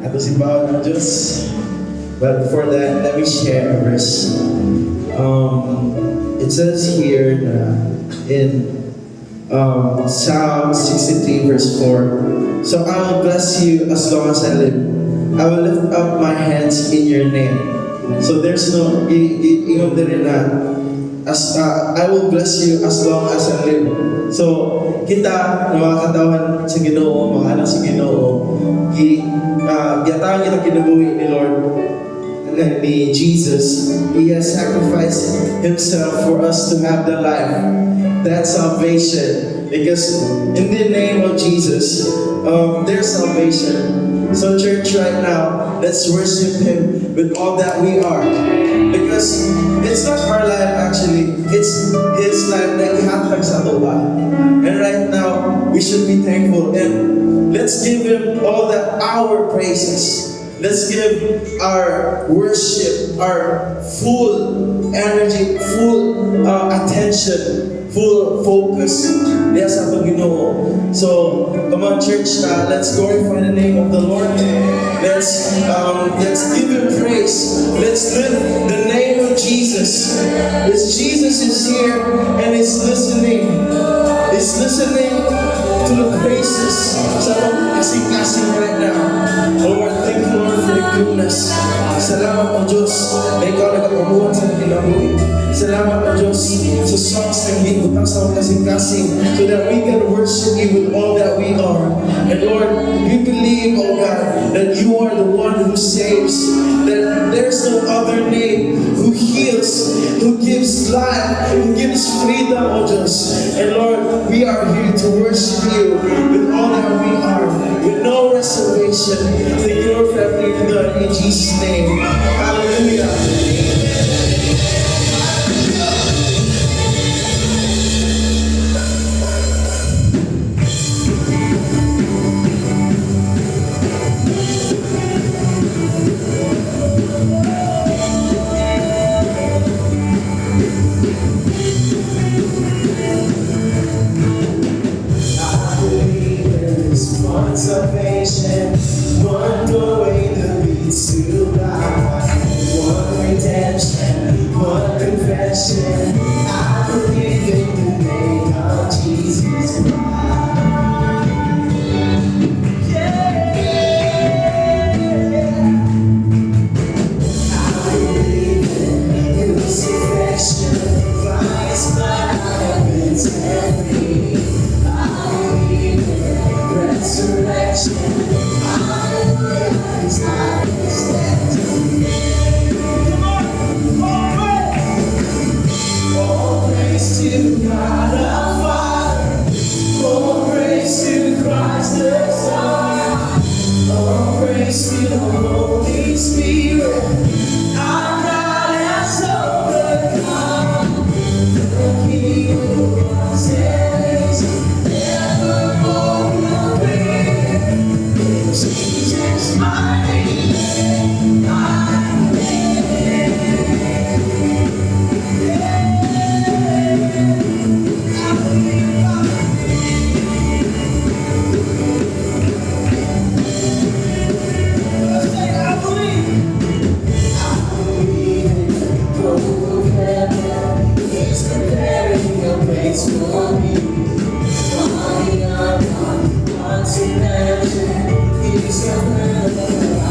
Ato si Bao ng Diyos. But before that, let me share a verse. It says here in Psalm 63 verse 4. So I will bless you as long as I live. I will lift up my hands in your name. So there's no, ingon din na, I will bless you as long as I live. So kita, mga katawan sa Ginoo, mga anak sa Ginoo, giyatahan kita kinabuhi ni Lord, ni Jesus. He has sacrificed Himself for us to have the life. That's salvation. Because in the name of Jesus, there's salvation. So church, right now, let's worship Him with all that we are. Because it's not our life actually, it's His life that ihatag sa ato ba. And right now, we should be thankful. And let's give Him all our praises. Let's give our worship, our full energy, full attention, full focus. Yes, ang Ginoo. So, come on, church. Let's glorify the name of the Lord. Let's give Him praise. Let's lift the name of Jesus. Because Jesus is here and He's listening. He's listening to the praises sa kasing-kasing right now. Lord, thank you, Lord, for your goodness. Salamat po, Diyos, na Ikaw nagkapabuhan sa kinabuhi. Salamat po, Diyos, sa songs na hinutang sa kasing-kasing so that we can worship you with all that we are. And Lord, we believe, oh God, that you are the one who saves, that there's no other name who heals, who gives life, who gives freedom, oh Diyos. And Lord, we are here to worship you with all that we are, with no reservation. Thank you, Lord, for everything done in Jesus' name. Hallelujah. Salvation, one doorway that leads to life, one redemption, one confession. I believe in the name of Jesus Christ. I believe in resurrection, Christ's blood has been set free. I believe in resurrection. Hallelujah, His life is dead to me. All praise to God our Father. All praise to Christ the Son. All praise to the Holy Spirit. Our God has overcome. The King who was and is evermore will be. Jesus, my name, my name. For me, flying up on to heaven, is your love.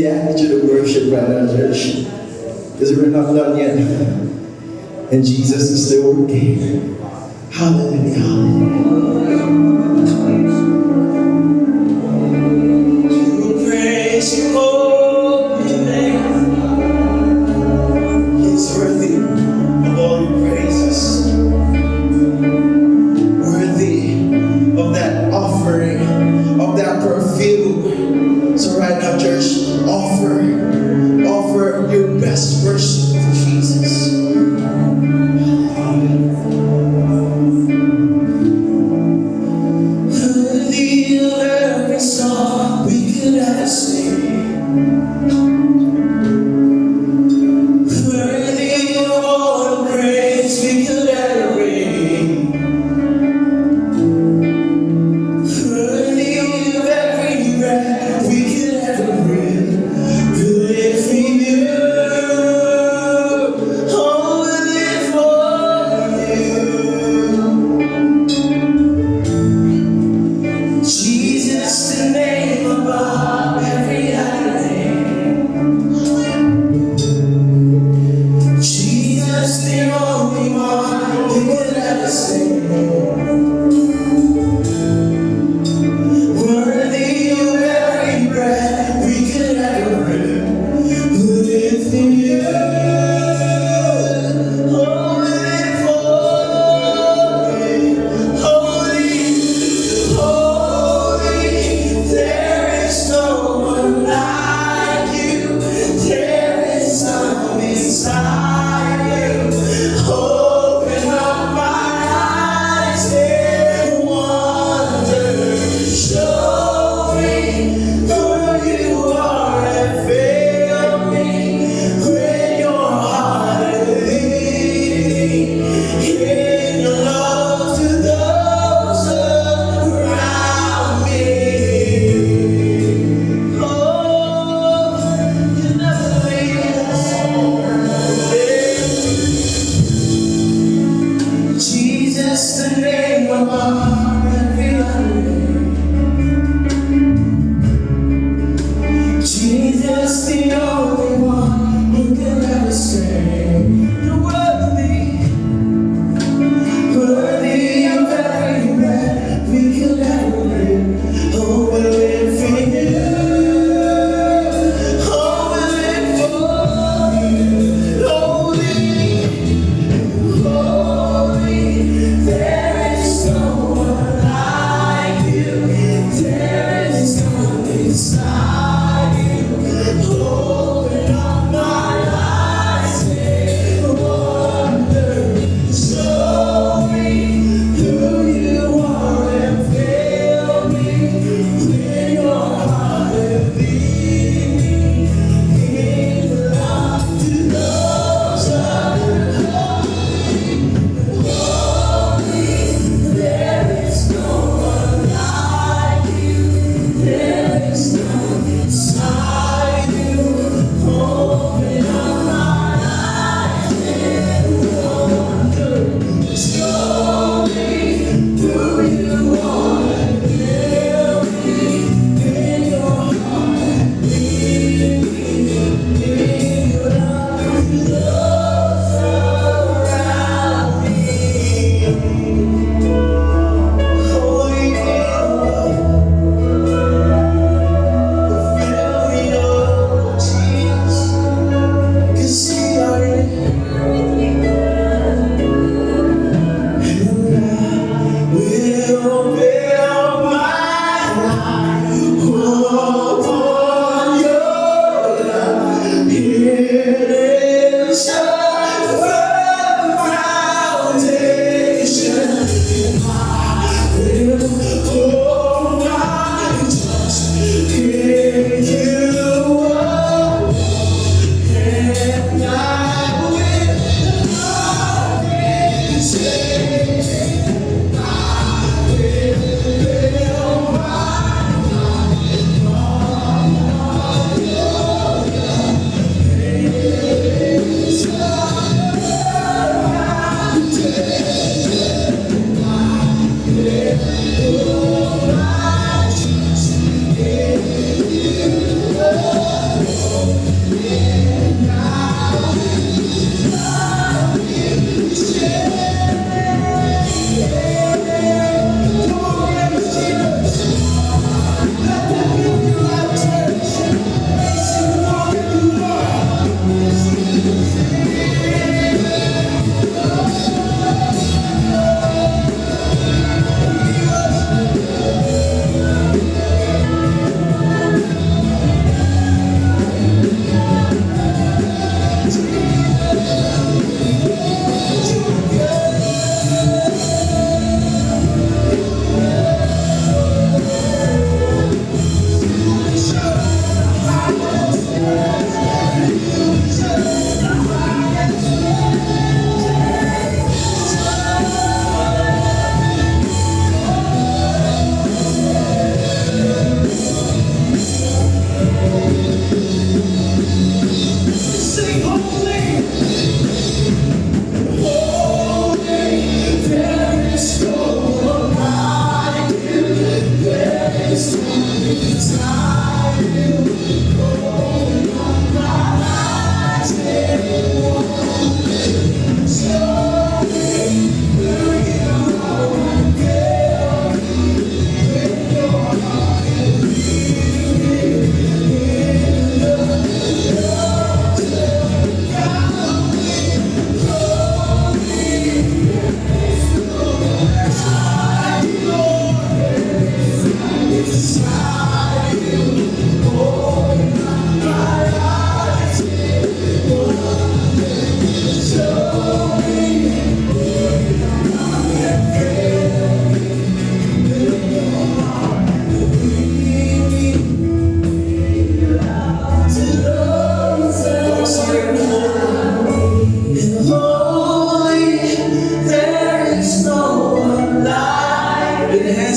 the attitude of worship right now, church. Because we're not done yet. And Jesus is still working. Hallelujah. To praise your holy name. He's worthy of all your praises. Worthy of that offering, of that perfume. So right now, church, offer your best worship to Jesus.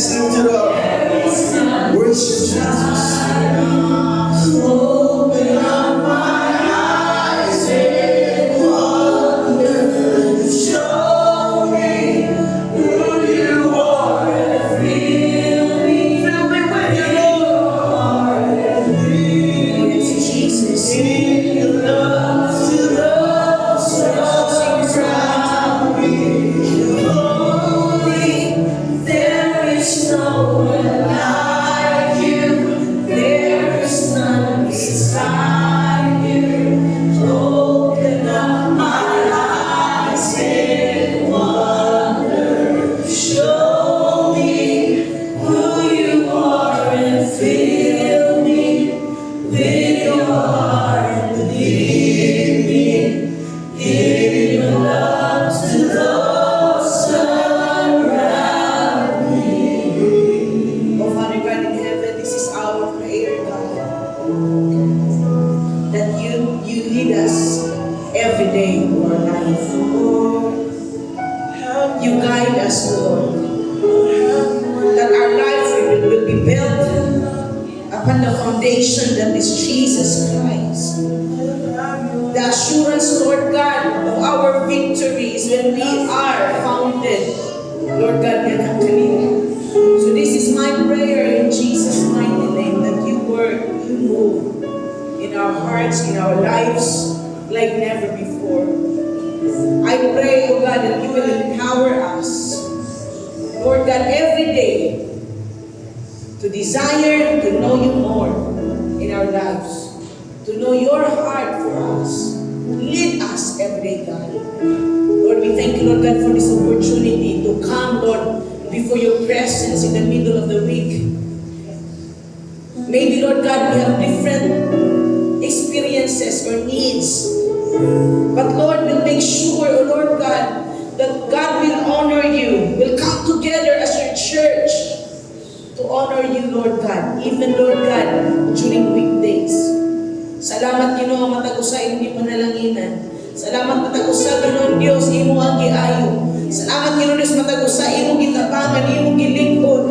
hands lifted up. Worship Jesus. Open up my eyes in wonder. Show me who you are and fill me with your Lord. Yes, Jesus. Give your love to those around me. Holy, there is no one like you. There is none beside you. Open up my eyes in wonder. Show me who you are and fill me with your heart. Lead me in your love to those around me. Oh, Father God in heaven, this is our prayer, God, that you lead us every day in our life. You guide us, Lord, that our life will be built upon the foundation that is Jesus Christ. The assurance, Lord God, of our victories when we are founded, Lord God, in Angelina. So this is my prayer in Jesus' mighty name, that you work, you move in our hearts, in our lives, like never before. I pray, oh God, that you will empower us, Lord God, every day to desire to know you more in our lives, to know your heart for us. Lead us every day, God. Lord, we thank you, Lord God, for this opportunity to come, Lord, before your presence in the middle of the week. Maybe, Lord God, we have different experiences or needs. But Lord, we'll make sure, oh Lord God, that God will honor you. We'll come together as your church to honor you, Lord God. Even, Lord God, during weekdays. Salamat, Ginoo, matagusa imong panalanginan. Salamat, matagusa, Ginoong Diyos, imo ang giayo. Salamat, Ginoong Diyos, matagusa imong gitabangan, imong gilingkod,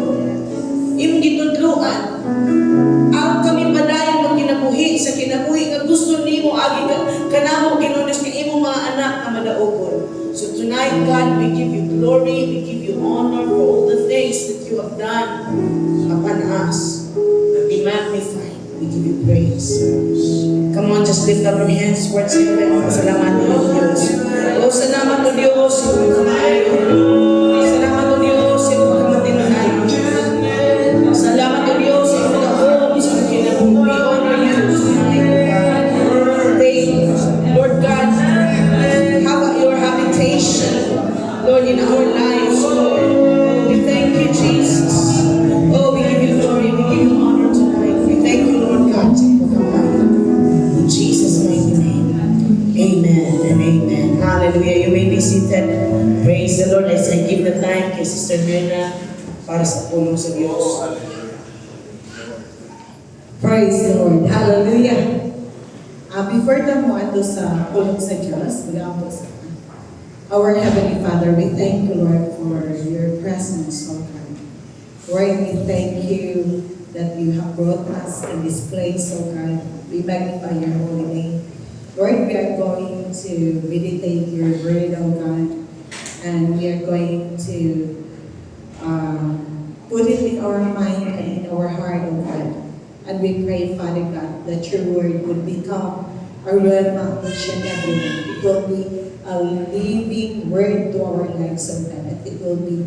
imong gitudluan. Aron kami padayon magkinabuhi sa kinabuhi nga gusto nimo agi kanamo, Ginoong Diyos, kay imong mga anak na madaogon. So tonight, God, we give you glory, we give you honor for all the things that you have done upon us. And we magnify, we give you praise. Come on, just lift up your hands towards heaven. Salamat o Diyos. O salamat o Diyos, imo kamayo. Salamat o Diyos, imo kamatinayo. Salamat o Diyos, imo kaon, imo kinabuhi. We honor you tonight, God. Today, Lord God, have your habitation, Lord, in our lives, Lord. We thank you, Jesus. Oh, we give you glory, we give you honor tonight. We thank you, Lord God. In Jesus' mighty name. Amen and amen. Hallelujah. You may be seated. Praise the Lord. As I give the time kay Sister Mirna para sa pulong sa Diyos. Praise the Lord. Hallelujah. Before mo ato sa pulong sa Diyos, magamo sa our Heavenly Father, we thank you, Lord, for your presence, Lord God. Lord, we thank you that you have brought us in this place, oh God. We magnify your holy name. Lord, we are going to meditate your word, oh God, and we are going to put it in our mind and in our heart, oh God. And we pray, Father God, that your word would become a rhema each and every day. It will be a living word to our lives, oh God. At it will be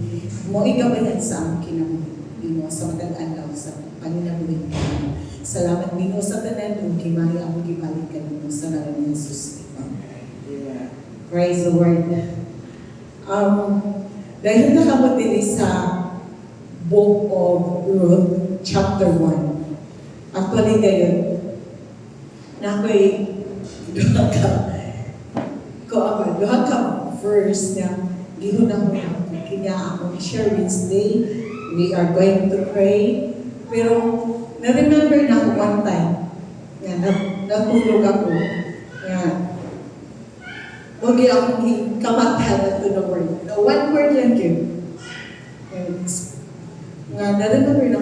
mo igabayan sa aming kinabuhi mo sa matag-anlaw sa panginabuhi mo. Salamat Ginoo sa tanan ug kimahal ang gibalik kanimo sa ngalan ni Jesus. Praise the Lord. Dahil nakabot din sa Book of Ruth, chapter 1. Actually ngayon, na ako'y duha ka verse na gihunahon ako. Kaya akong share Wednesday, we are going to pray. Pero na-remember na ako one time, natulog ako. Huwag akong kamatahan to the word. One word lang yun. nga na-remember na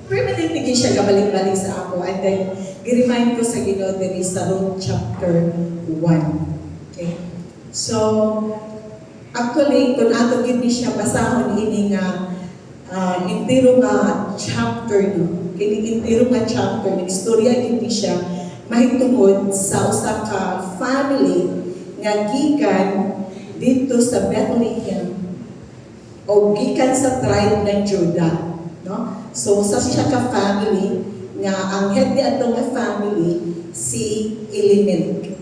permanently gid siya gabalik-balik sa ako. And then, gi-remind ko sa Ginoo diri sa Luke chapter 1. Okay? So, actually, kung ato gid ni siya basahon ini nga intiro nga chapter no. Kini intiro nga chapter, istorya gid ni siya mahitungod sa usa ka family nga gikan dito sa Bethlehem o gikan sa tribe ng Judah, no? So sa siya ka family nga ang head ni atong nga family si Elimelech.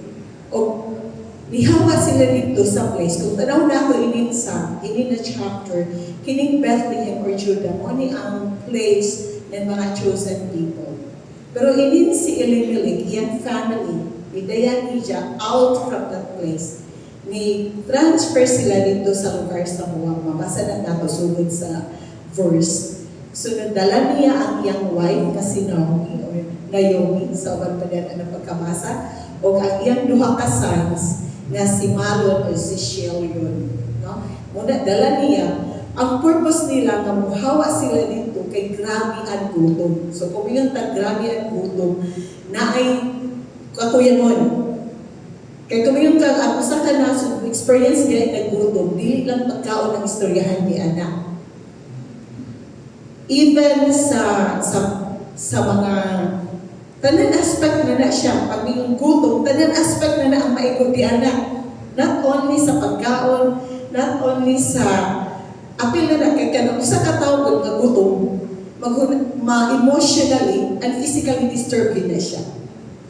O nihawa sila dito sa place. Kung tanaw na ako ini na chapter, kining Bethlehem or Judah, mo ni ang place ng mga chosen people. Pero inin si Elimelech, iyang family, nidayan niya out from that place. Ni transfer sila dito sa lugar sa Moab. Mabasa na nato sugod sa verse. So, nadala niya ang iyang wife kasi Naomi, sa uban pa din ang pagkabasa, o ang iyang duha ka sons nga si Malon o si Chilion. No? Muna, dala niya, ang purpose nila nga muhawa sila dito kay grabe ang gutom. So, kung yung grabe ang gutom, na ay katuyanon. Kaya kung yung usa ka na experience kaya naggutom, dili lang pagkaon ng istoryahan ni anak. Even sa mga tanan aspect na siya, pag yung gutom, tanan aspect na ang maikot di anak. Not only sa pagkaon, not only sa apil na kay kanang usa ka tawo nga gutom, ma-emotionally and physically disturbed na siya.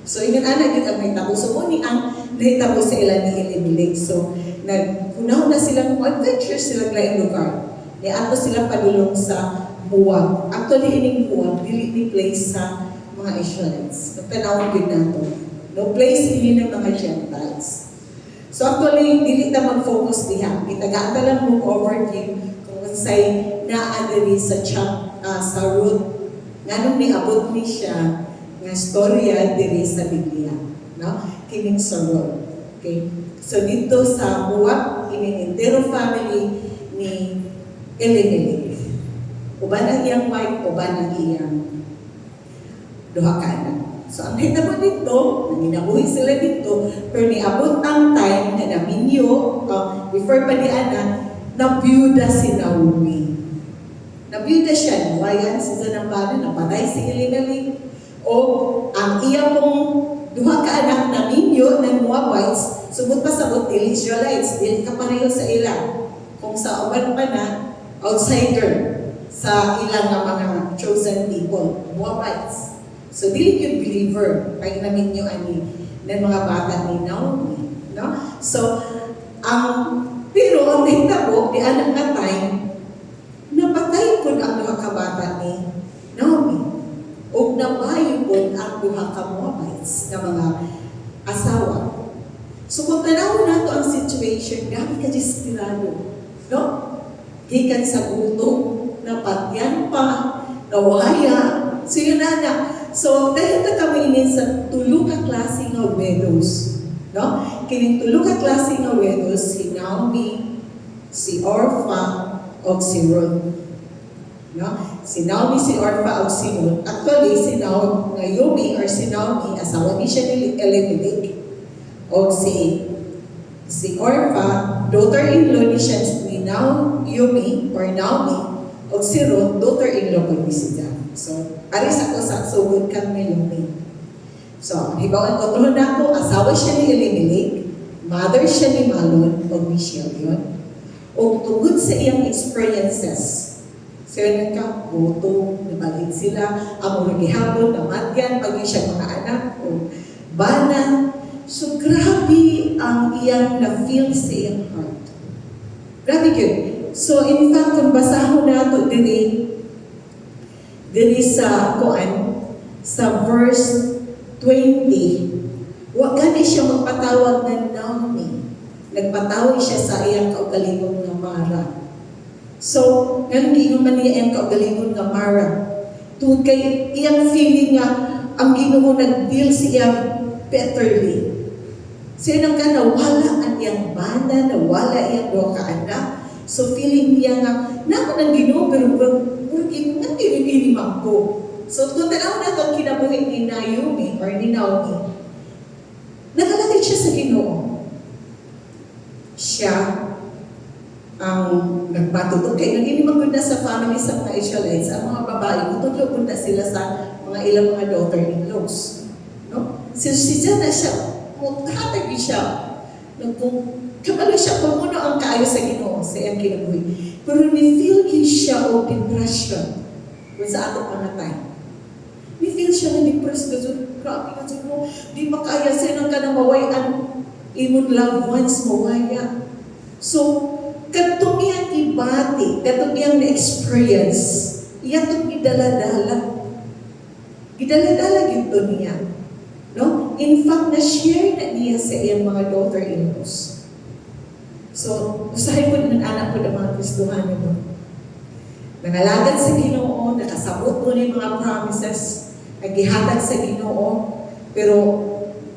So, ingan anak yun ang may tabo. So, muni ang nahitabo sa ilan ni Elimelech. So, nagpunaw na silang adventure silang laing lugar. Ato sila padulong sa Moab. Actually, ining Moab, dili ni place sa mga Israelites. Nagtanawag din nato. No place ini ng mga Gentiles. So, actually, dili na mag-focus diha. Itagaan lang mo overview kung say naadiri sa Ruth. Nganong niabot ni siya nga storya diri sa Biblia, no? Kining sa Ruth. Okay? So dito sa Moab, kining entero family ni Elimelech. Uban ang iyang wife, uban ang iyang duha ka anak. So ang hitabo dito, nanginabuhi sila dito, pero niabot ang time na naminyo, before pa ni Ana, nabiyuda si Naomi. Nabiyuda siya, nawayan si Zanambana, napatay si Elimelech, o ang iyang duha ka anak na minyo ng Moabites, subot pa sabot dili Israelites, dili ka pareho sa ila. Kung sa uban pa na, outsider sa ilang mga chosen people, Moabites. So, dili yung believer, kaya namin yung ng mga bata ni Naomi. No? So, pero ang nahitabo, di anak na time, napatay ko ang duha ka bata ni Naomi. O nabayo po ang duha ka Moabites na mga asawa. So kung tanaw na to ang situation, grabe ka desperado. No? Hikan sa gutom, napatyan pa, nawaya. So yun na. So dahil na kami inin sa tulo ka klase nga widows. No? Kining tulo ka klase nga widows, si Naomi, si Orpha, o si Ruth. No? Si Naomi, si Orpha, o si Ruth. Actually, si Naomi or si Naomi, asawa ni siya ni Elimelech. O si Orpha, daughter-in-law ni siya ni Naomi or Naomi. O si Ruth, daughter-in-law ko ni siya. So, aris ako sa sugod kang Naomi. So, hibawan ko, tulad ako, asawa siya ni Elimelech, mother siya ni Malon, o ni Chilion. O tungod sa iyang experiences, so yun ka, gutom, nabalik sila, among gihapon, namatyan, pag siya mga anak, o bana. So grabe ang iyang na-feel sa iyang heart. Grabe yun. So in fact, kung basahon na ito diri sa verse 20, wag gani siya magpatawag ng Naomi. Nagpatawag siya sa iyang kaugalingong nga Mara. So, ngayon giingon man niya ang kaugalingon nga Mara. Tungod kay iyang feeling nga ang Ginoo nag-deal siya betterly. So, yun ang nawala ang iyang bana, nawala iyang duha ka anak. So, feeling niya nga, naman ang Ginoo, pero apo. So kung tanaw na itong kinabuhi ni Naomi or ni Naomi, nakalagay siya sa Ginoo. Siya ang nagpatutog. Kaya nung maganda sa family sa mga Israelites, ang mga babae, matutulog punta sila sa mga ilang mga daughter-in-laws. No? Si Jana siya, hatag siya. Kung kamalo siya, kung ano ang kaayo sa Ginoo, sa iyang kinabuhi. Pero ni-feel siya o depression kung sa ato pangatay. Ni-feel siya na depressed kasi grabe kasi mo, di makaya sinang ka na mawayan imong loved ones mawaya. So, katong iyang ibati, katong iyang na-experience, iyang idala-dala. Idala-dala ito niya. No? In fact, na-share na niya sa iyang mga daughter-in-laws. So, usahay ko ng anak ko ng mga Kristohan mo. Nangalagad sa Ginoo, nakasabot mo ng mga promises, nagihatag sa Ginoo, pero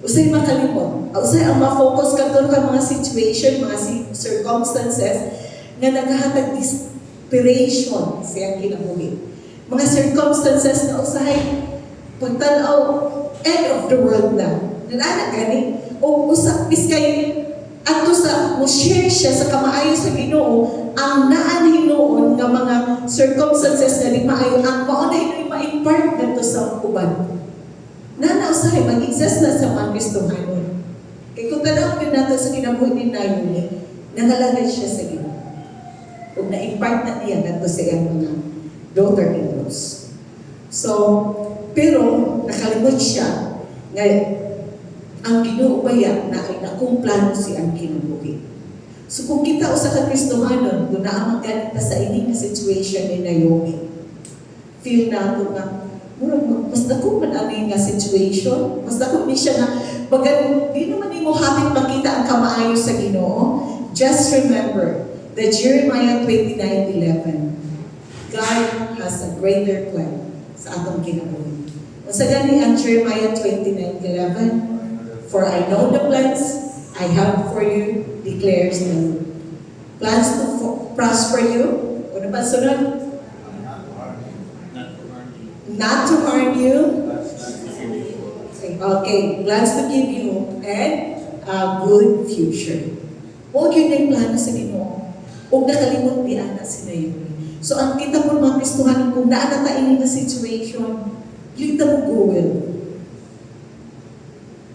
usay makalimot. Usay ang ma-focus ka doon ka mga situation, mga circumstances na naghahatag desperation sa iyang kinabuhi. Mga circumstances na usahay pagtanaw, end of the world na. Nalala gani? O usap biskay ato sa mo share siya sa kamaayo sa Ginoo ang naan hinuon nga mga circumstances na di maayo ang mao na hinuon ma-impart dito sa uban. Na usahay mag-exist na sa mga Kristohanon. Kaya kung tanawin yun natin sa kinabuhi ni Naomi, nangalagay siya sa Ginoo. Kung na-impart na niya dito sa iyang mga daughter-in-laws. So, pero nakalimot siya nga ang Ginoo baya na ay nakumplano siyang kinabuhi. So kung kita usa ka Kristohanon, kung naamang ganita sa ining situation ni Naomi, feel na ito nga, mas dako man ang nga situation, mas dako ni siya na, bagan, di naman mo hapit makita ang kamaayo sa Ginoo. Just remember that Jeremiah 29:11, God has a greater plan sa atong kinabuhi. Sa gani ang Jeremiah 29:11, for I know the plans I have for you, declares the Lord. Plans to prosper you. Ano ba sunod? Not to harm you. Okay, plans to give you and a good future. Huwag yun na yung plano sa Ginoo. Huwag nakalimot di anak si Naomi. So ang kita po mga Kristohanon, kung naanatain na situation, kita mo gawin.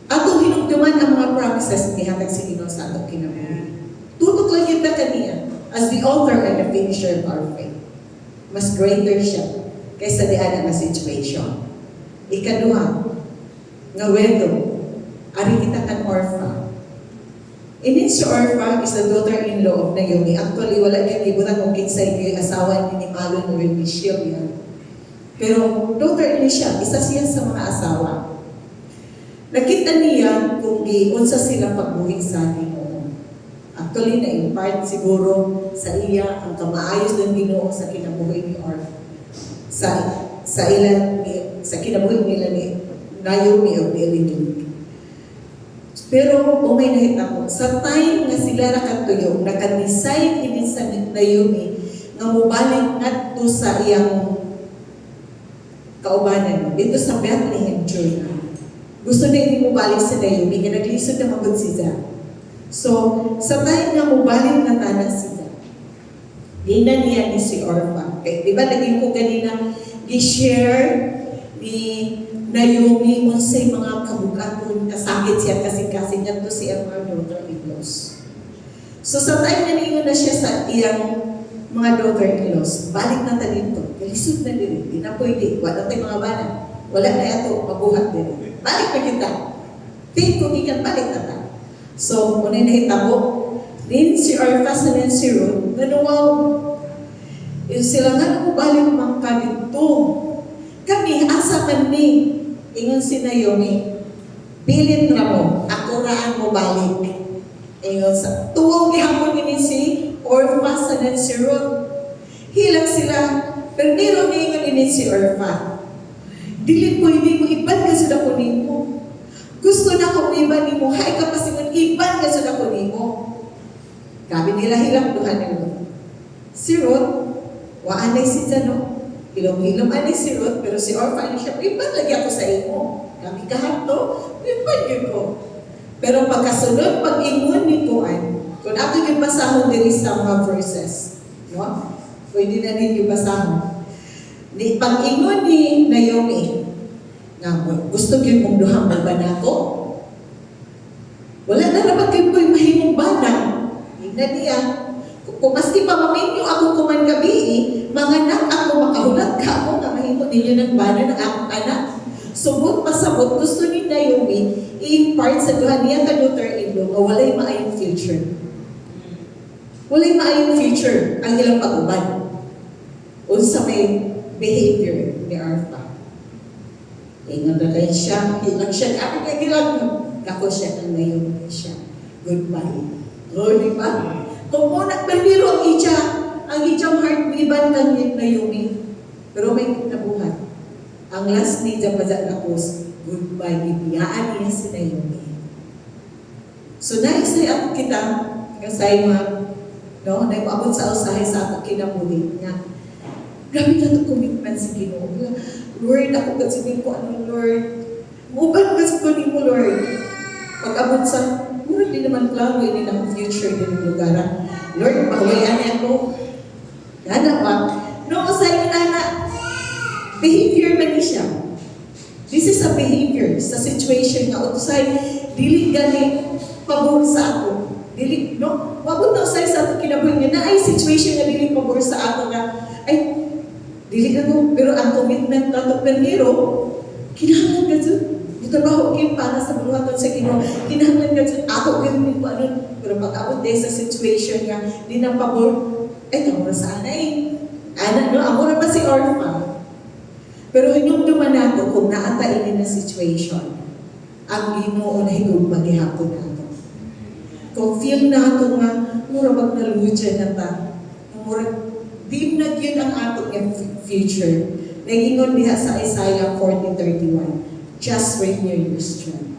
Atong hinugduman ang mga promises na ihatag si Ginoo sa atong kinabuhi. Tutok lang kita kaniya as the author and the finisher of our faith. Mas greater siya kaysa di ana nga situation. Ikaduha, nga wedo, ari kita kan Orpha. Inin si Orpha is the daughter-in-law of Naomi. Actually, wala niya libutan kung kinsay yung asawa ni Malon o ni Michelle yan. Pero daughter-in-law siya, isa siya sa mga asawa. Nakita niya kung unsa sila pagbuhi sa Ginoo. Actually, na-impart siguro sa iya ang kamaayos ng Ginoo sa kinabuhi ni Orpha. Sa kinabuhi nila ni Naomi o ni Elimelech. Pero umay nahita ko, sa time nga sila nakatuyo, naka-decide din sa Naomi nga mubalik ngadto sa iyang kaubanan dito sa Bethlehem, Judah. Gusto na hindi mubalik sa Naomi, nga naglisod na magod siya. So, sa time nga mubalik na tanan siya, di na niya ni si Orpha. Okay, di ba naging ko ganina, gi-share ni Naomi unsay mga kabugaton, kasakit siya kasi niya to siya mga daughter-in-laws. So sa time na niyo na siya sa iyang mga daughter-in-laws, balik na ta dito. Kalisod na dito. Di na pwede. Wala tayo mga bana. Wala na ito. Mabuhat din. Balik na kita. Think kung ikan balik na ta. So, muna na hitabo. Din si Orpha sa din si Ruth, nanuwaw. Sila nga balik mga dito. Kami, asa man ni, ingon si Naomi, pilit na mo, ako raan mo balik. Ingon sa, tuwong gihapon ini si Orpha sa nan si Ruth. Hilang sila, pero niro ni ingon ini si Orpha. Dili ko, hindi mo iban ka sa dako nimo. Gusto na ko iban nimo, hay ka pa singon, iban ka sa dako nimo. Gabi nila hilang duhan nila. Si Ruth, waanay si Jano. Hilom-hilom ani si Ruth, pero si Orpha ni siya, ipan lagi ako sa imo. Kami kahato, ipan yun ko. Pero pagkasunod, pag-ingon ni Kuan, kung ato yung basahon diri sa mga verses, no? Pwede na ninyo basahon. Ni pag-ingon ni Naomi, nga gusto gyud mong duhang magbanako. Wala na naman kayo po'y mahimong bana. Hingga niya, kung maski pamaminyo ako kuman gabi, mga anak ako makahulat ka ako nga mahimo ninyo ng bana ng akong anak. Subot pasabot, gusto ni Naomi i-impart sa duha niya ka daughter-in-law nga walay maayong future. Walay maayong future ang ilang pag-uban. Unsa may behavior ni Orpha. Ingon na kayo siya, hilang siya, ako na gilang. Ako siya ang Naomi siya. Goodbye. O, di ba? Kung muna, pero ang iyang heart, iban kang Naomi. Pero may nabuhat. Ang last ni Japazat Nakos, goodbye, bibiyaan niya si Naomi. So, naisay ako kita, kasay no, naipaabot sa usahay sa ato kinabuhi nga. Grabe na ito commitment sa Ginoo. Lord, ako kasabihin ko, ano Lord? Muban kasi ko ni mo, Lord. Pag-abot sa, Lord, di naman klaro, hindi na future din ng lugar. Lord, pahawayan niya ako. Gana pa. No, sa inana, behavior man siya. This is a behavior sa situation nga. Utusay, dili gani pabor sa ako. Dili, no? Wabot na usay sa ato kinabuhi niya na ay situation nga dili pabor sa ako nga. Ay, dili na ko. Pero ang commitment na ito, pero kinahanglan ka dyan. Trabaho kayo para sa buhaton sa Ginoo. Kinahanglan ka dyan. Ako ganun ko ano. Pero pag-abot din sa situation nga, di na pabor, ay, kamura sa anay. Anak, no? Amura pa si Orpha. Pero yung dumanato, kung naatayin na situation, ang Ginoo na higugma gihapon nato. Kung feel nato nga, mura magnaluja na ta. Mura, di na yun ang ato yung future. Nagingon diha sa Isaiah 40:31. Just renew your strength.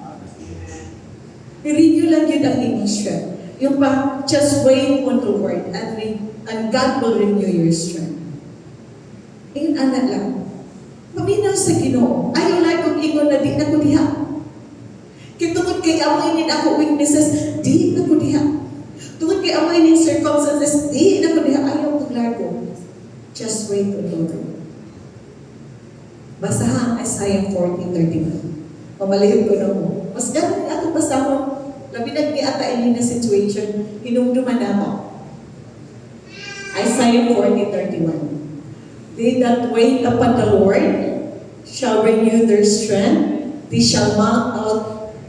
I-renew lang yun ang inyong strength. Yung pa, just wait on the Lord and God will renew your strength. Ayun, anak lang. Paminaw sa Ginoo. Ayaw lang kong ingon na di na ko diha. Kitungod kay amoy ako weaknesses, di na ko diha. Tungod kay amoy circumstances, di na ko diha. Ayaw kong largo. Just wait on the Lord. Basahan Isaiah 40:31. Pamalihog ko na mo. Mas ganun atong basahon. Labi nag-niatain na situation, hinumduman nato. Isaiah 40:31. They that wait upon the Lord shall renew their strength. They shall mount out.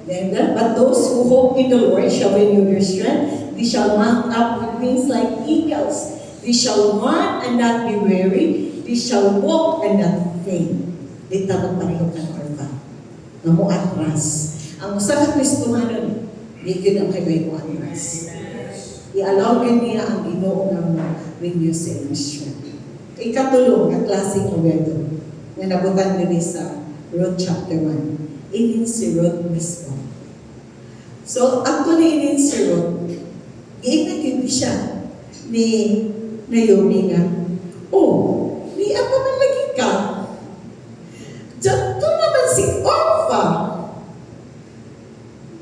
But those who hope in the Lord shall renew their strength. They shall mount up with wings like eagles. They shall run and not be weary. They shall walk and not faint. Di tamang pareho ng Orpha. Nga mo atras. Ang usa ka Kristohanon, di yun ang kagay mo atras. I-allow yun niya ang Ginoo nga mo renew sa iyong strength. Ikatulong ang klaseng obedo na nabutan din sa Ruth chapter 1. Inin si Ruth mismo. So, actually, inin si Ruth, iingat yun siya ni Naomi nga, oh, di ako man lagi ka. Diyan naman si Orpha.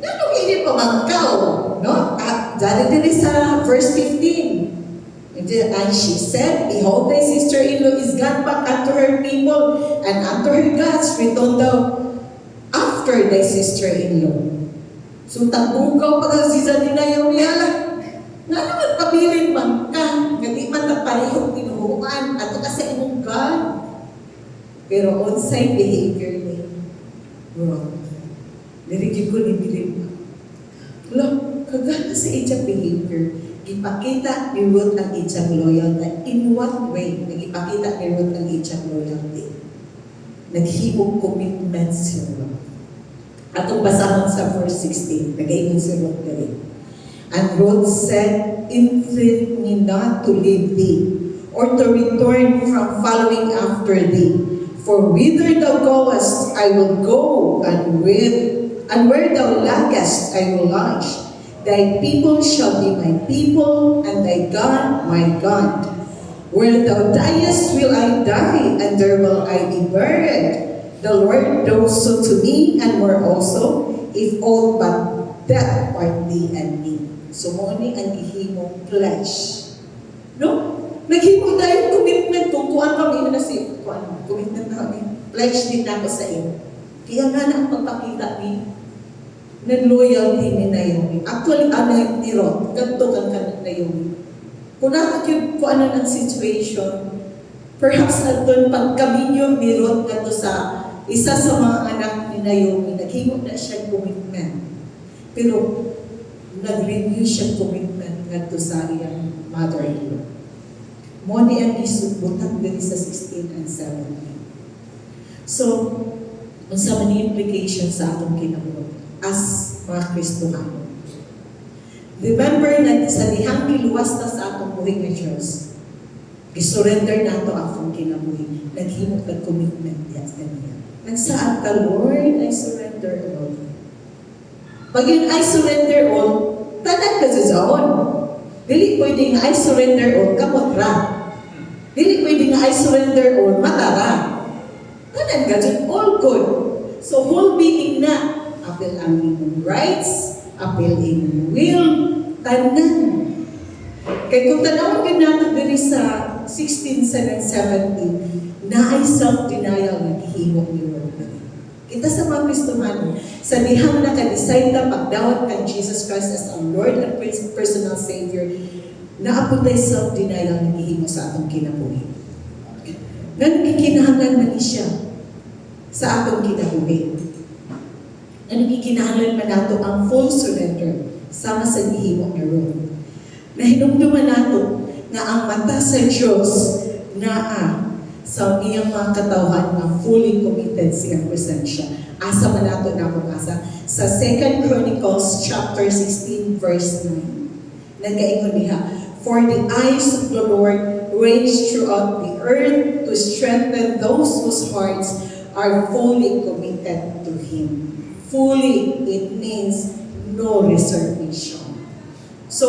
Nanong hindi pamangkaw, no? At dyan din sa verse 15. And she said, behold, thy sister-in-law is gone back unto her people, and unto her gods return thou after thy sister-in-law. So, tabugaw pag ang sisa ni Naomi ala. Nga naman, pabilin man ka, nga di man na parehong pinuhuan, at kasi imong God. Pero on-site behavior ni wrong. Nirigid ko ni Bilib. Wala, kagana sa itsang behavior. Ipakita ni Ruth ang itsang loyalty. In what way? Nag-ipakita ni Ruth ang itsang loyalty. Naghibog commitment si Ruth. Atong basahon sa verse 16. Nag-iingon si Ruth dali. And Ruth said, entreat me not to leave thee, or to return from following after thee. For whither thou goest, I will go, and where thou laggest, I will lodge. Thy people shall be my people, and thy God my God. Where thou diest will I die, and there will I be buried. The Lord does so to me, and more also, if all but death part thee and me. So mo ni ang gihimong pledge. No? Naghimo tayo commitment kung kuan kami na si kuan commitment na kami. Pledge din ako sa iyo. Kaya nga na ang pagpakita ni loyalty ni Naomi. Actually, ano ni Ruth, kanto kang Naomi. Kung nakakip ko ano ng situation, perhaps nandun pagkaminyo ni Ruth kanto sa isa sa mga anak ni Naomi, naghimo na siya commitment. Pero nag-renew siya commitment kanto sa iyang mother-in-law. Mo ni ang isubutan din sa 16 and 17. So, unsa man ni implication sa atong kinabuhi as mga Kristohano. Remember na sa dihang giluwas ta sa atong buhi nga Diyos, i-surrender nato akong kinabuhi, naghimo kag commitment diya sa kaniya. Nagsaan ka, Lord, I surrender all. Pag yun, I surrender all, tanan ka sa zaon. Dili pwede nga I surrender all, kamotra. Dili pwede nga I surrender all, matara. Tanan ka dyan, all good. So, whole being na, apel ang inyong rights, apel inyong will, tanan. Kaya kung tanawin ka natin diri sa 16, 17, na ay self-denial na gihimo ni Lord. Kita sa mga Kristohano, sa dihang nakadecide na pagdawat kay Jesus Christ as our Lord and personal Savior, naaputay self-denial na gihimo sa atong kinabuhi. Ganun ikinahanglan na ni siya sa atong kinabuhi. Ganun ikinahanglan man nato ang full surrender sama sa gihimo ni Lord. Nahinumduman nato nga ang mata sa Diyos naa sa iyang mga katawhan na fully committed sa iyang presensya. Asa man nato na asa sa 2 Chronicles chapter 16 verse 9. Nagaingon niya, for the eyes of the Lord range throughout the earth to strengthen those whose hearts are fully committed to Him. Fully, it means no reservation. So,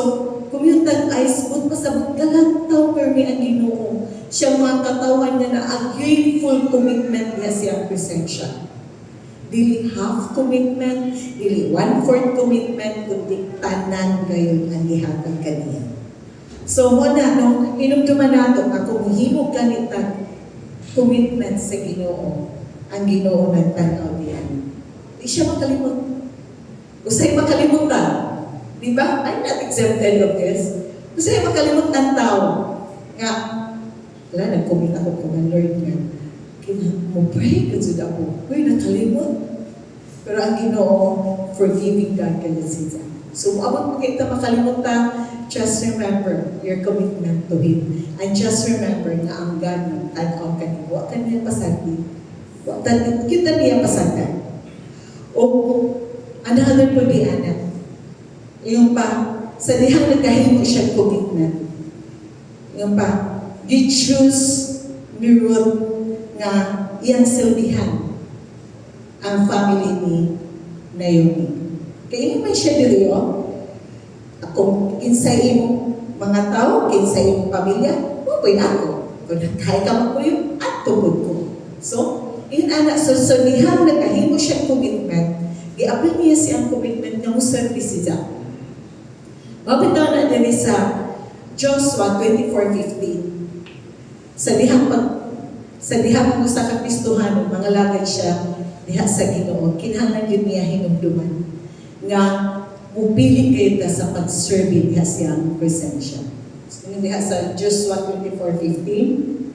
kumyuntag ay sabot masabot galantaw permi ang Ginoo. Siya mga katawan niya na agyoy full commitment niya siyang presensya. Dili half commitment, dili 1/4 commitment, kundi tanan gayon ang gihatag kaniya. So, muna, no, inumduman nato nga kung himog kanitang commitment sa Ginoo, ang Ginoo nagtanaw diyan. Di siya makalimot. Usay makalimutan. Di ba? I'm not exempted of this. Usay makalimot ang tao. Nga, wala, nag-commit ako ko ng Lord nga. Mo-pray ka dyan ako. Uy, nakalimot. Pero ang Ginoo, forgiving God ka na siya. So, abot mo kita makalimutan, just remember your commitment to Him. And just remember na ang God ng tanaw ka niya. Huwag ka niya pasagdi. Kita niya pasagdi. O, another po di anak. Yung pa, sa dihang nagkahimo siya commitment. Yung pa, gi-choose ni Ruth nga iyang silbihan ang family ni Naomi. Kaya naman siya diri, kung kinsay imong mga tao, kinsay imong pamilya, okay na ako. Kung kaya ka magpuyo, at tubod ko. So, yun anak, so dihang nagkahimo siya commitment, i-apply niya siyang commitment nga mo service siya. Mabitaw na din sa Joshua 24:15. Sa dihang mo sa Kristohano, mga lagay siya diha sa Ginoo. Kinahanglan yun niya hinumduman nga mupili kayo ta sa pag-serve diha siyang presensya. So, diha sa Joshua 24:15,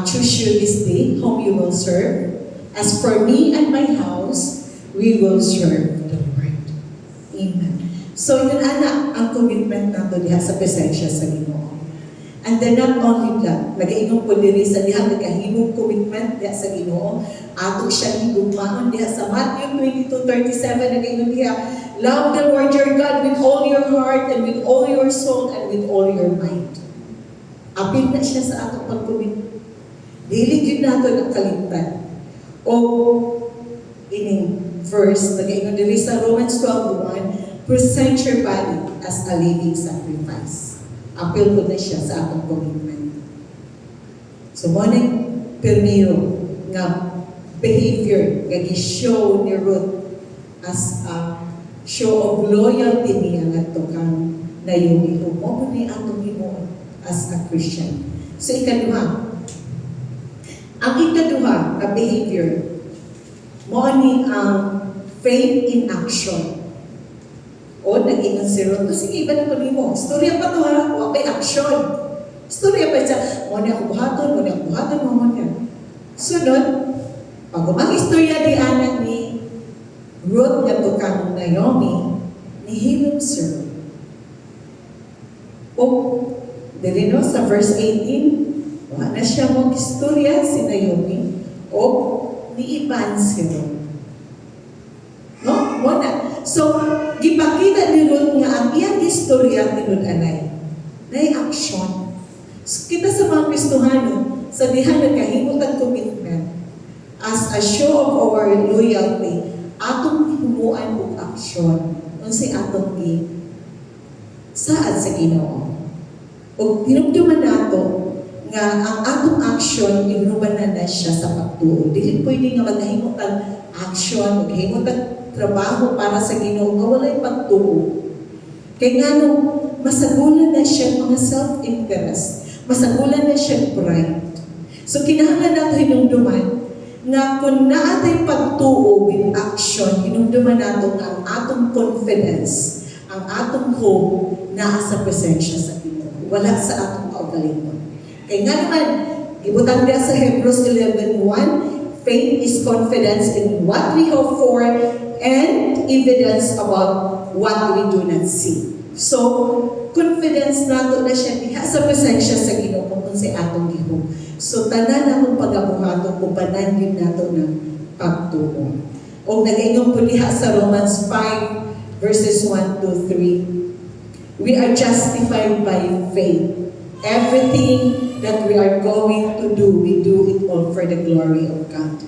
choose you this day whom you will serve. As for me and my house, we will serve the Lord. Amen. So, yun anak, ang commitment nato diha sa presensya sa Ginoo. And then not only that, nag-inom po diri sa diha nagkahimong commitment diha sa Ginoo. Ato siya higugmaon diha sa Matthew 22:37, nag-inom diha, love the Lord your God with all your heart and with all your soul and with all your mind. Apil na siya sa atong pag-commit. Dili gyud nato nakalimtan. O ining verse nag-inom diri sa Romans 12:1, present your body as a living sacrifice. Appeal ko na siya sa atong commitment. So mo nang permiyo nga behavior nga gi-show ni Ruth as a show of loyalty niya ngadto kang Naomi. Mo ni atong himuon as a Christian. So ikaduha, ang ikaduha na behavior mo ni ang faith in action. O nag-ingon si Ruth, sige iba na ko nimo. Storya pa to ha, wa pa'y action. Storya pa siya, mo ni ako buhaton, mo niya. Sunod, pag umang istorya di anak ni Ruth nga to kang Naomi, nihilom si Ruth. O, dili no, sa verse 18, wala na siya mong istorya si Naomi, o niiban si Ruth. No? Wala. So, gipakita ni Ruth nga ang iyang istorya tinun-anay. Nay action. So, kita sa mga Kristohano, sa dihan nagkahimutang commitment, as a show of our loyalty, atong humuan og aksyon. Unsay atong saad sa Ginoo. O tinumduman nato nga ang atong action inubanan na siya sa pagtuo. Dili pwede nga maghimutang action, maghimutang trabaho para sa Ginoo nga walay pagtuo. Kay ngano masagulan na siya mga self-interest, masagulan na siya pride. So kinahanglan nato hinumduman nga kung naatay pagtuo with action, hinumduman nato nga ang atong confidence, ang atong hope naa sa presensya sa Ginoo. Wala sa atong kaugalingon. Kay nga naman, ibutang diya sa Hebrews 11:1, faith is confidence in what we hope for and evidence about what we do not see. So, confidence nato na siya diha sa presensya sa Ginoo kung unsay atong gihom. So, tanan akong pag-abuhato kung banan yun nato ng pagtuo. O nag-ingong po diha sa Romans 5 verses 1 to 3. We are justified by faith. Everything that we are going to do, we do it all for the glory of God.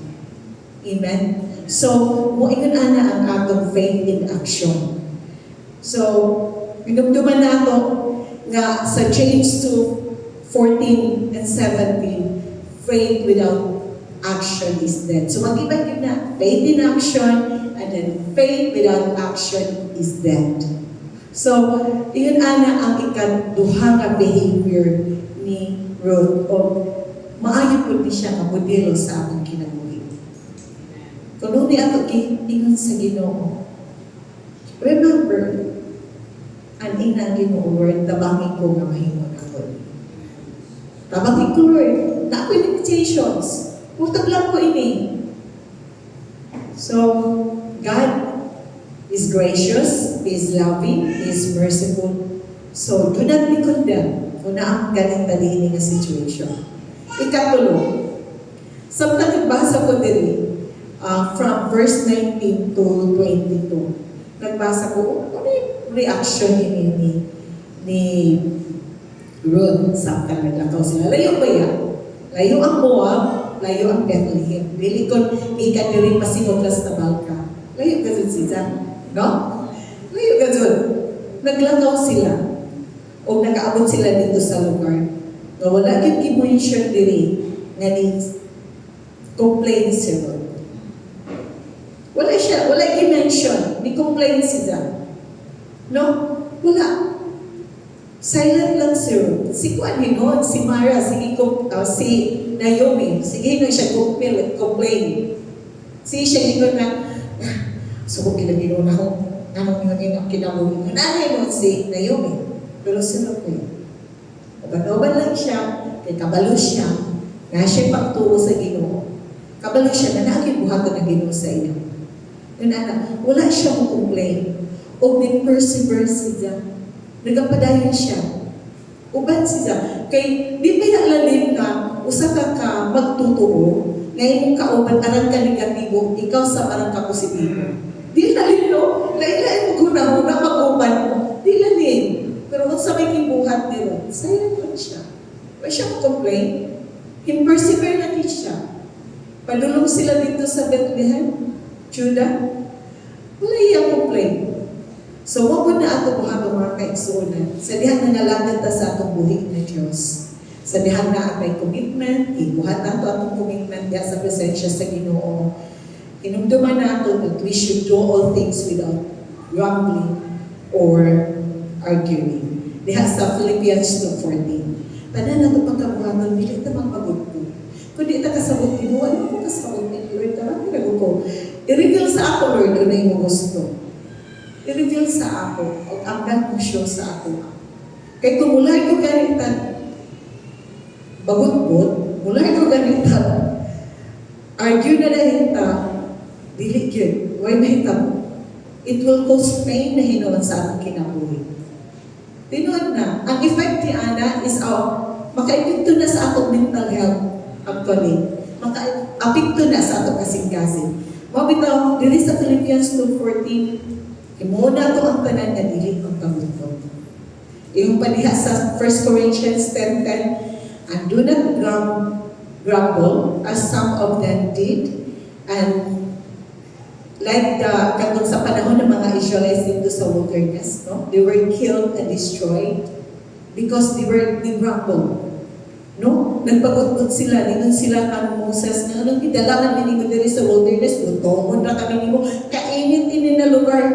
Amen? So, muingon ana ang atong faith in action. So, pinumduman nato nga sa James 2:14 and 17, faith without action is dead. So, mag-iba yun na, faith in action, and then faith without action is dead. So, iyon ana ang ikaduha nga behavior ni Ruth, o maayo po di siya nga modelo sa atong kinabuhi. Kung di ato ingon sa Ginoo, remember, ang inang Ginoo word, tabangin ko nga mahimon ako. Tabangin ko, Lord, na ako limitations. Utag lang ko ini. So, God is gracious, He is loving, He is merciful. So, do not be condemned kung na ang galing talihin nga situation. Ikatulo, samtang nagbasa ko din from verse 19 to 22, nagbasa ko, ano yung reaction ni Ruth samtang naglakaw sila. Layo ba yan? Layo ang Moab, layo ang Bethlehem. Dili kon ikan diri pasimotlas na balka. Layo ka dun siya. No? Layo ka dun. Naglakaw sila. O nakaabot sila dito sa lugar. No, wala yung kimension diri nga ni complain si Ruth. Wala siya, wala kimension. Ni complain siya. No? Wala. Silent lang si Ruth. Si Kuan Hinon, si Mara, si Naomi, sige na siya complain. Si siya hinon na, so kung kinagino na ako, namang yung kinabuhin. Nanay mo si Naomi. Pero sila ko yun. Oban-oban lang siya, kay kabalo siya, na siya pagturo sa Ginoo. Kabalo siya na naging buhaton ng Ginoo sa iyo. Yun anak, wala siya kong complain. O ni-persevere siya. Nagapadayon siya. Uban siya. Kay, di ba nalalim na, usa ka magtuturo, ngayon kauban, arang ka negatibo, ikaw sa arang ka positibo. Di lalim, no? Lain-lain mo guna-guna, mag-uban mo. Di lalim. Pero kung sa may kibuhat ni Ruth, silent lang siya. Wala siya mag-complain. Persevere na din siya. Padulong sila dito sa Bethlehem, Judah. Wala iyang complain. So, wag na ato buhato mga kaigsuunan. Sa dihan na nalagad ta sa atong buhi na Diyos. Sa dihan na atay commitment, ibuhat nato atong commitment diha sa presensya sa Ginoo. Hinumduman nato that we should do all things without grumbling or arguing. Diha sa Philippians 2:14. Tanan nato pagkabuhaton, dili ta magpagudto. Kung di ta kasabot Ginoo, ano ko kasabot ni Lord? Tama ko ko. I-reveal sa ako, Lord, ano yung gusto. I-reveal sa ako, o ang show sa ako. Kaya kung mulay ko ganitan, bagut-but, mulay ko ganitan, argue na dahil ta, dili yun, why mahita mo? It will cause pain na hinuwan sa ating kinabuhi. Tinuod na, ang effect ni Ana is maka-epekto na sa atong mental health actually. Maka-apekto na sa atong kasing-kasing. Mabitaw, dili sa Philippians 2:14, imuna to ang tanan nga dili ang kamuton. Yung paniha sa 1 Corinthians 10:10, and do not grumble as some of them did, and like katong sa panahon ng mga Israelites dito sa wilderness, no? They were killed and destroyed because they grumbled. No? Nagpagod sila, ningon sila kang Moses na anong idalakan ninyo diri sa wilderness, lutongon na kami nimo, kainit ini na lugar.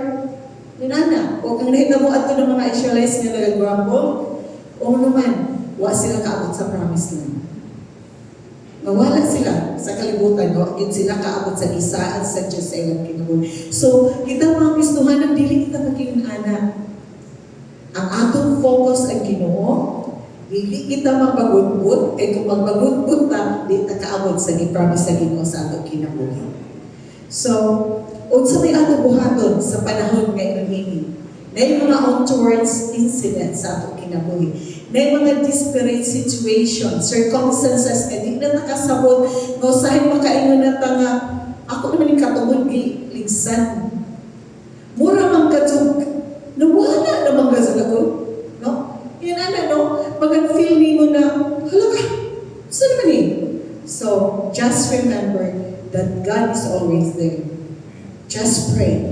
Nana, o kang nakita mo ato ng mga Israelites nga nag-grumble, o naman, wa sila kaabot sa promised land. Nawala sila sa kalibutan, no? Yun sila kaabot sa isa at sa Diyos sa ilang kinabuhi. So, kita mga Kristohan, ang dili kita maging-ana. Ang atong focus ang Ginoo, dili kita magpagudbud, kaya kung magpagudbud ta, di ta kaabot sa ni-promise sa Ginoo sa atong kinabuhi. So, unsa may atong buhaton sa panahon ngayon ini? Na yung mga untoward incidents sa atong kinabuhi. Na yung mga desperate situation, circumstances na di na nakasabot, na usahin makaingon na ta nga, ako naman yung katungod ligsan. Mura mang katug, nawala namang gazag ako. No? Yan no? Mag-feel mo na, halaga, saan naman eh? So, just remember that God is always there. Just pray.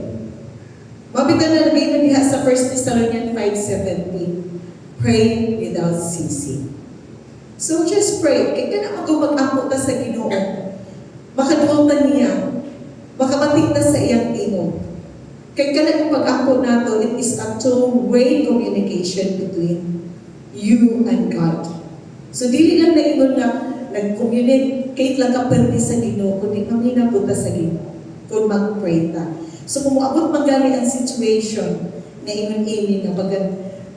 Mabitan na nabito niya sa 1 Thessalonians 5:17. Pray without ceasing. So just pray. Kaya ka na mag-ampo ta sa Ginoo. Makaduolta niya. Makabating ta sa iyang tingog. Kaya ka na pag-ampo nato, it is a two-way communication between you and God. So dili lang na ingon na nag-communicate lang ka perdi sa Ginoo, kundi mamina po ta sa Ginoo. Kung mag-pray ta. So kung maabot magali ang situation na ingon-ini na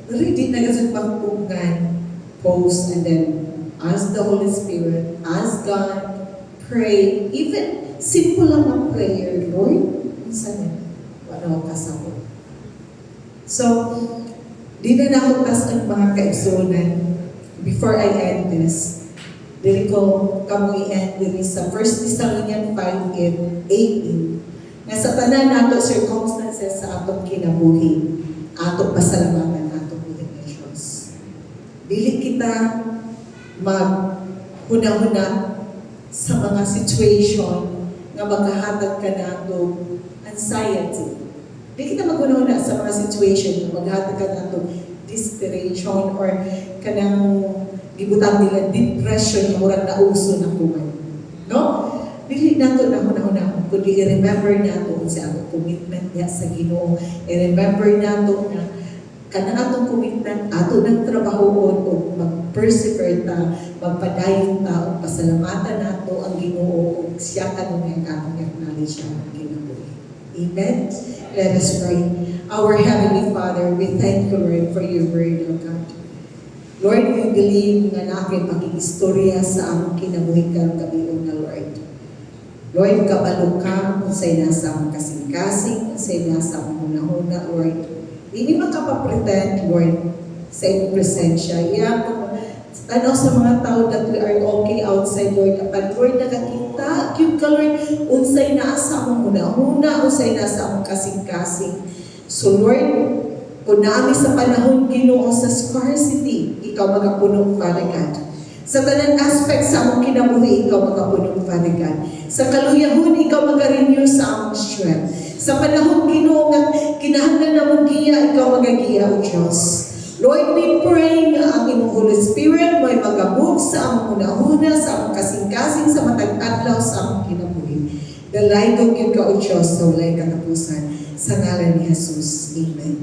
ready na kasi pagpungan, pause, and then ask the Holy Spirit, ask God, pray. Even simple lang ang prayer, Lord, saan wala ko kasabot. So, di na nakutas ang mga kaigsunan. Before I end this, dili ko kamo i-end diri sa 1 Thessalonians 5:18. Nga sa tanan nato circumstances sa atong kinabuhi, atong pasalamatan, atong meditations. Dili kita maghuna-huna sa mga situation nga maghahatag ka nato anxiety. Dili kita maghuna-huna sa mga situation nga maghahatag ka nato desperation or kanang gibutang nila depression nga murag nauso na kuman. No? Dili nato na huna-huna, kundi i-remember nato sa atong commitment niya sa Ginoo. I-remember nato na kanang atong commitment, ato ng trabahoon o mag-persevere ta, magpadayon ta, o pasalamatan nato ang Ginoo o siya kanunay atong acknowledge ang kinabuhi. Amen? Let us pray. Our Heavenly Father, we thank you, Lord, for your word, O God. Lord, we believe nga nakin makikistorya sa among kinabuhi karong gabion na Lord. Lord, kabalo ka kung sa'y nasa among kasing-kasing, kung sa'y nasa among hunahuna, Lord. Hindi makapapretend, Lord, sa iyong presensya. Iya po, ano sa mga tao that we are okay outside, Lord. Kapag, Lord, nakakita, cute ka, Lord, unsay nasa among hunahuna, unsay nasa among kasing-kasing. So, Lord, kung naami sa panahon Ginoo sa scarcity, ikaw magapuno, Father God. Sa tanan aspect sa among kinabuhi, ikaw magapuno, Father God. Sa kaluyahon, ikaw mag-renew sa among strength. Sa panahon Ginoo nga kinahanglan na mong giya, ikaw magagiya, O Diyos. Lord, we pray nga ang imong Holy Spirit mo'y magamove sa among una-una, sa among kasing-kasing, sa matag adlaw, sa among kinabuhi. Dalaygog yun ka o Diyos sa walay katapusan. Sa ngalan ni Jesus. Amen.